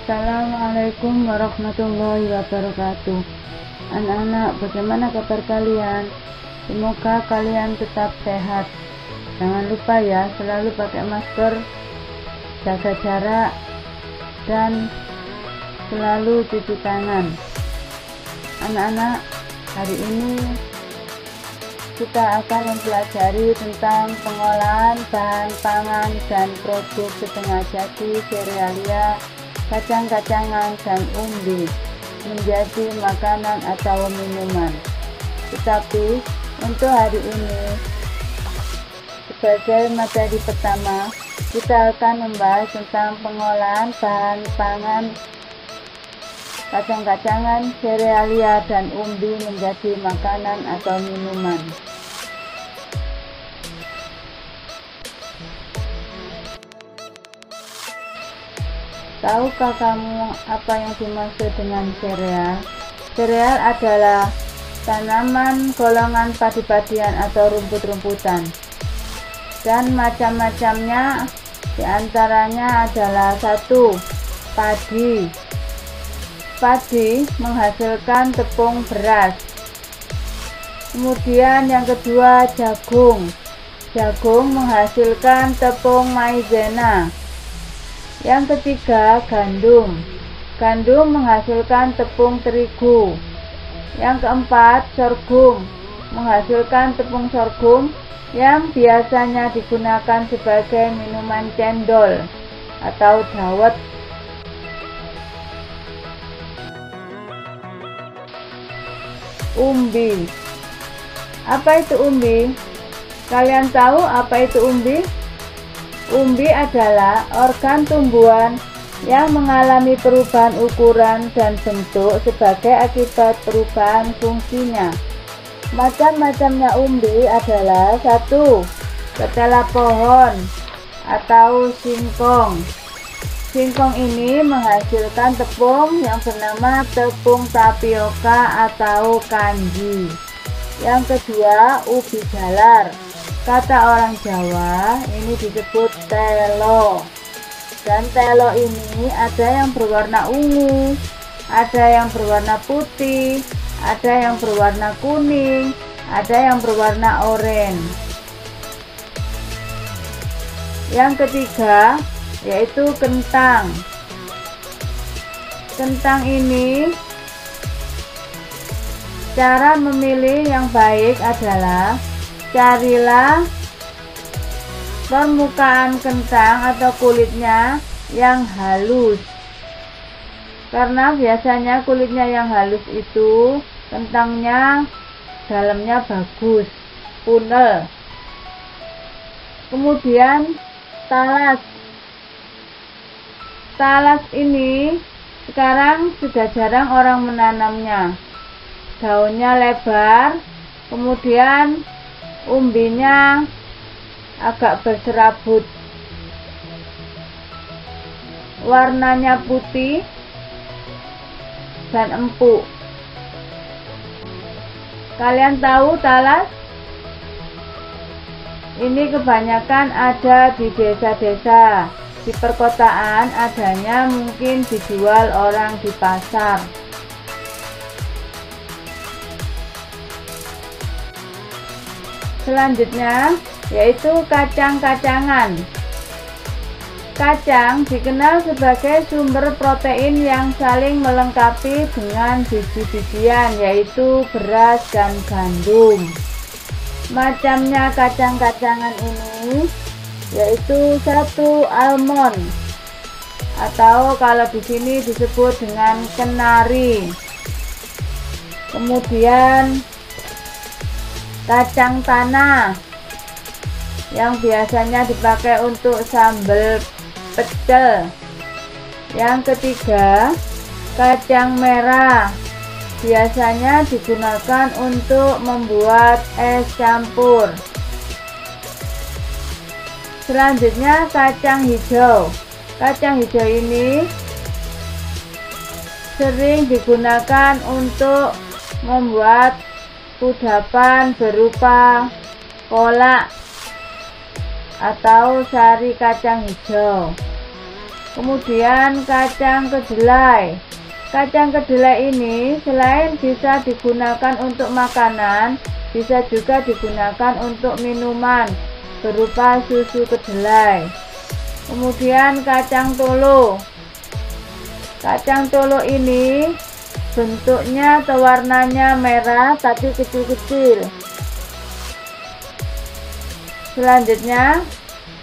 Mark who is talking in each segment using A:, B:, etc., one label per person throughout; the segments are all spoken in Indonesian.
A: Assalamualaikum warahmatullahi wabarakatuh. Anak-anak, bagaimana kabar kalian? Semoga kalian tetap sehat. Jangan lupa ya, selalu pakai masker, jaga jarak, dan selalu cuci tangan. Anak-anak, hari ini kita akan mempelajari tentang pengolahan bahan pangan dan produk setengah jadi serealia, kacang-kacangan, dan umbi menjadi makanan atau minuman. Tetapi untuk hari ini, sebagai materi pertama, kita akan membahas tentang pengolahan bahan pangan, kacang-kacangan, serealia, dan umbi menjadi makanan atau minuman. Tahukah kamu apa yang dimaksud dengan sereal? Sereal adalah tanaman golongan padi-padian atau rumput-rumputan, dan macam-macamnya diantaranya adalah 1. Padi. Padi menghasilkan tepung beras. Kemudian yang kedua, jagung. Jagung menghasilkan tepung maizena. Yang ketiga, gandum. Gandum menghasilkan tepung terigu. Yang keempat, sorghum menghasilkan tepung sorghum yang biasanya digunakan sebagai minuman cendol atau dawet. Umbi. Apa itu umbi? Kalian tahu apa itu umbi? Umbi adalah organ tumbuhan yang mengalami perubahan ukuran dan bentuk sebagai akibat perubahan fungsinya. Macam-macamnya umbi adalah 1. Ketela pohon atau singkong. Singkong ini menghasilkan tepung yang bernama tepung tapioka atau kanji. Yang kedua, ubi jalar. Kata orang Jawa, ini disebut telo. Dan telo ini ada yang berwarna ungu, ada yang berwarna putih, ada yang berwarna kuning, ada yang berwarna oranye. Yang ketiga, yaitu kentang. Kentang ini, cara memilih yang baik adalah carilah permukaan kentang atau kulitnya yang halus, karena biasanya kulitnya yang halus itu kentangnya dalamnya bagus, punel. Kemudian talas. Talas ini sekarang sudah jarang orang menanamnya. Daunnya lebar, kemudian umbinya agak berserabut, warnanya putih dan empuk. Kalian tahu talas? Ini kebanyakan ada di desa-desa. Di perkotaan adanya mungkin dijual orang di pasar. Selanjutnya yaitu kacang-kacangan. Kacang dikenal sebagai sumber protein yang saling melengkapi dengan biji-bijian, yaitu beras dan gandum. Macamnya kacang-kacangan ini yaitu 1. Almond, atau kalau di sini disebut dengan kenari. Kemudian kacang tanah yang biasanya dipakai untuk sambal pecel. Yang ketiga, kacang merah, biasanya digunakan untuk membuat es campur. Selanjutnya, kacang hijau. Kacang hijau ini sering digunakan untuk membuat kudapan berupa kolak atau sari kacang hijau. Kemudian kacang kedelai. Kacang kedelai ini selain bisa digunakan untuk makanan, bisa juga digunakan untuk minuman berupa susu kedelai. Kemudian kacang tolo. Kacang tolo ini bentuknya atau warnanya merah tapi kecil-kecil. Selanjutnya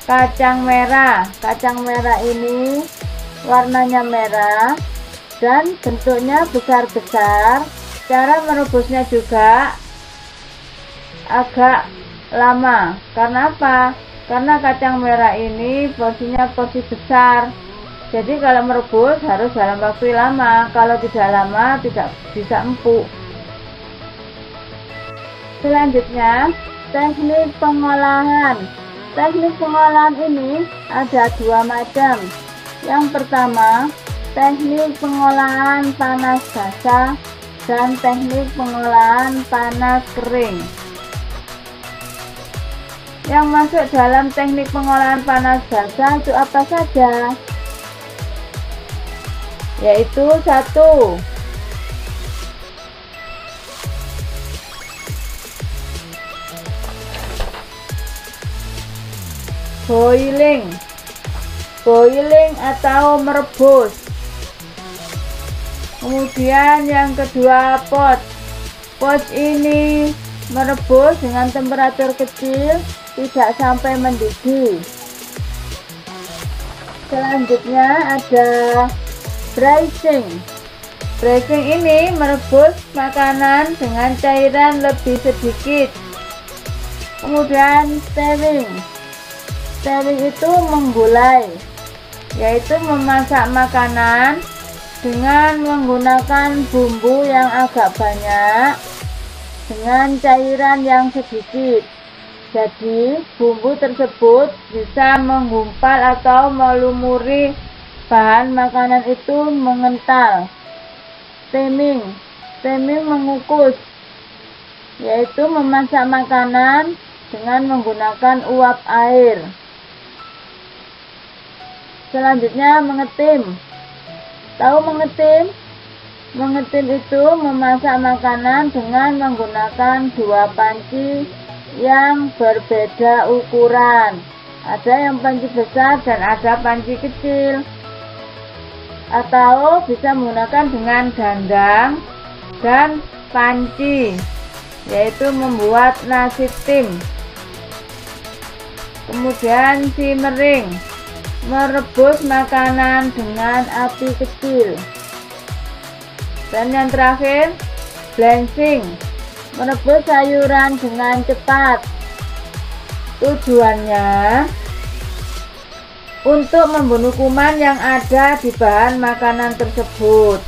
A: kacang merah. Kacang merah ini warnanya merah dan bentuknya besar-besar. Cara merebusnya juga agak lama. Karena apa? Karena kacang merah ini porsinya porsi besar. Jadi kalau merebus harus dalam waktu lama. Kalau tidak lama tidak bisa empuk. Selanjutnya teknik pengolahan. Teknik pengolahan ini ada dua macam. Yang pertama, teknik pengolahan panas basah dan teknik pengolahan panas kering. Yang masuk dalam teknik pengolahan panas basah itu apa saja? Yaitu 1. Boiling atau merebus. Kemudian yang kedua, pot ini merebus dengan temperatur kecil, tidak sampai mendidih. Selanjutnya ada braising. Braising ini merebus makanan dengan cairan lebih sedikit. Kemudian stewing. Stewing itu menggulai, yaitu memasak makanan dengan menggunakan bumbu yang agak banyak dengan cairan yang sedikit. Jadi bumbu tersebut bisa menggumpal atau melumuri bahan makanan itu mengental. Steaming mengukus, yaitu memasak makanan dengan menggunakan uap air. Selanjutnya mengetim. Tahu mengetim? Mengetim itu memasak makanan dengan menggunakan dua panci yang berbeda ukuran. Ada yang panci besar dan ada panci kecil. Atau bisa menggunakan dengan dandang dan panci, yaitu membuat nasi tim. Kemudian simmering, merebus makanan dengan api kecil. Dan yang terakhir, blanching, merebus sayuran dengan cepat. Tujuannya untuk membunuh kuman yang ada di bahan makanan tersebut.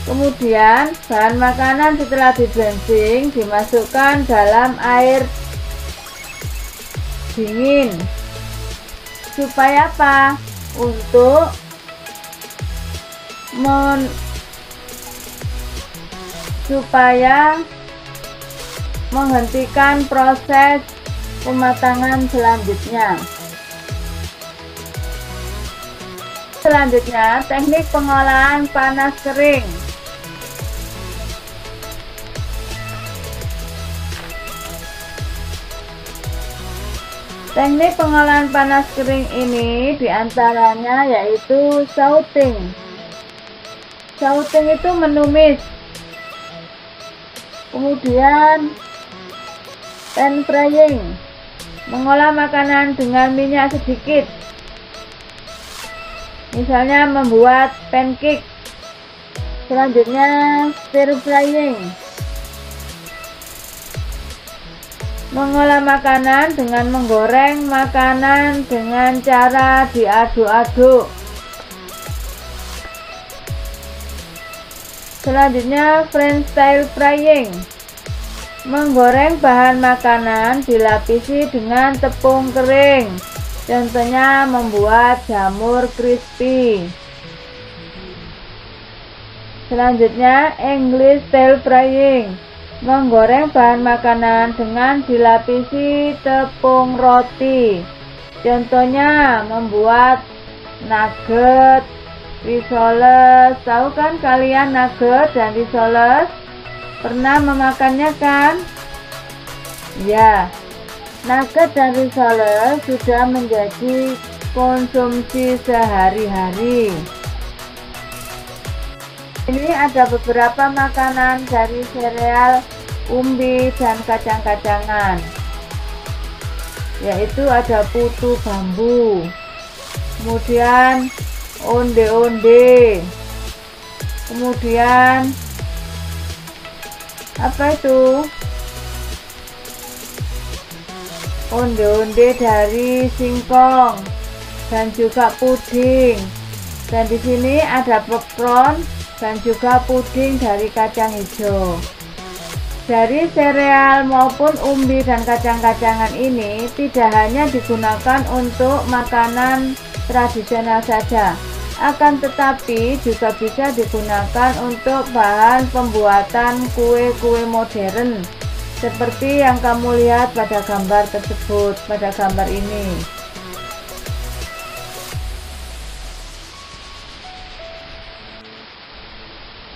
A: Kemudian bahan makanan setelah di-blanching dimasukkan dalam air dingin. Supaya apa? Untuk supaya menghentikan proses pematangan selanjutnya. Selanjutnya, teknik pengolahan panas kering. Teknik pengolahan panas kering ini diantaranya yaitu sauting. Sauting itu menumis. Kemudian pan frying, mengolah makanan dengan minyak sedikit. Misalnya membuat pancake. Selanjutnya stir frying, mengolah makanan dengan menggoreng makanan dengan cara diaduk-aduk. Selanjutnya French style frying, menggoreng bahan makanan dilapisi dengan tepung kering. Contohnya membuat jamur crispy. Selanjutnya English style frying, menggoreng bahan makanan dengan dilapisi tepung roti. Contohnya membuat nugget, risoles. Tahu kan kalian nugget dan risoles? Pernah memakannya kan? Ya, nugget dan risoles sudah menjadi konsumsi sehari-hari. Ini ada beberapa makanan dari sereal umbi dan kacang-kacangan, yaitu ada putu bambu, kemudian onde-onde, kemudian apa itu? Onde-onde dari singkong dan juga puding. Dan di sini ada popcorn dan juga puding dari kacang hijau. Dari sereal maupun umbi dan kacang-kacangan ini tidak hanya digunakan untuk makanan tradisional saja, akan tetapi juga bisa digunakan untuk bahan pembuatan kue-kue modern seperti yang kamu lihat pada gambar tersebut, pada gambar ini.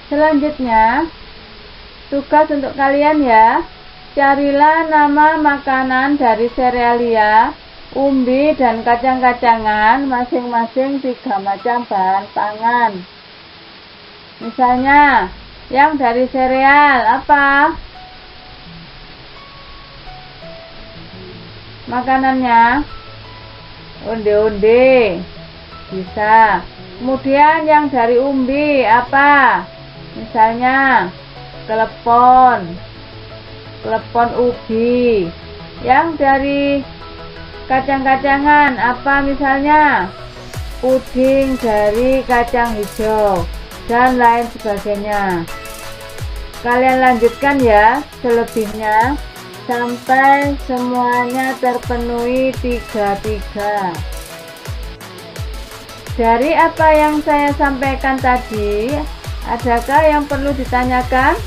A: Selanjutnya, tugas untuk kalian ya, carilah nama makanan dari serealia, umbi dan kacang-kacangan masing-masing 3 macam bahan pangan. Misalnya, yang dari sereal apa? Makanannya onde-onde, bisa. Kemudian yang dari umbi apa? Misalnya klepon ubi. Yang dari kacang-kacangan apa misalnya? Puding dari kacang hijau dan lain sebagainya. Kalian lanjutkan ya selebihnya sampai semuanya terpenuhi 3-3. Dari apa yang saya sampaikan tadi, adakah yang perlu ditanyakan?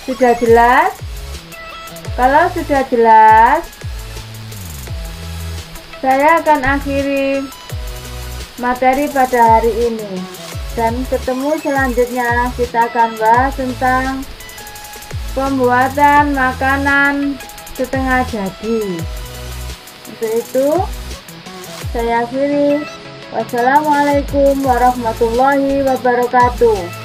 A: Sudah jelas? Kalau sudah jelas, saya akan akhiri materi pada hari ini. Dan ketemu selanjutnya kita akan bahas tentang pembuatan makanan setengah jadi. Untuk itu, saya akhiri. Wassalamualaikum warahmatullahi wabarakatuh.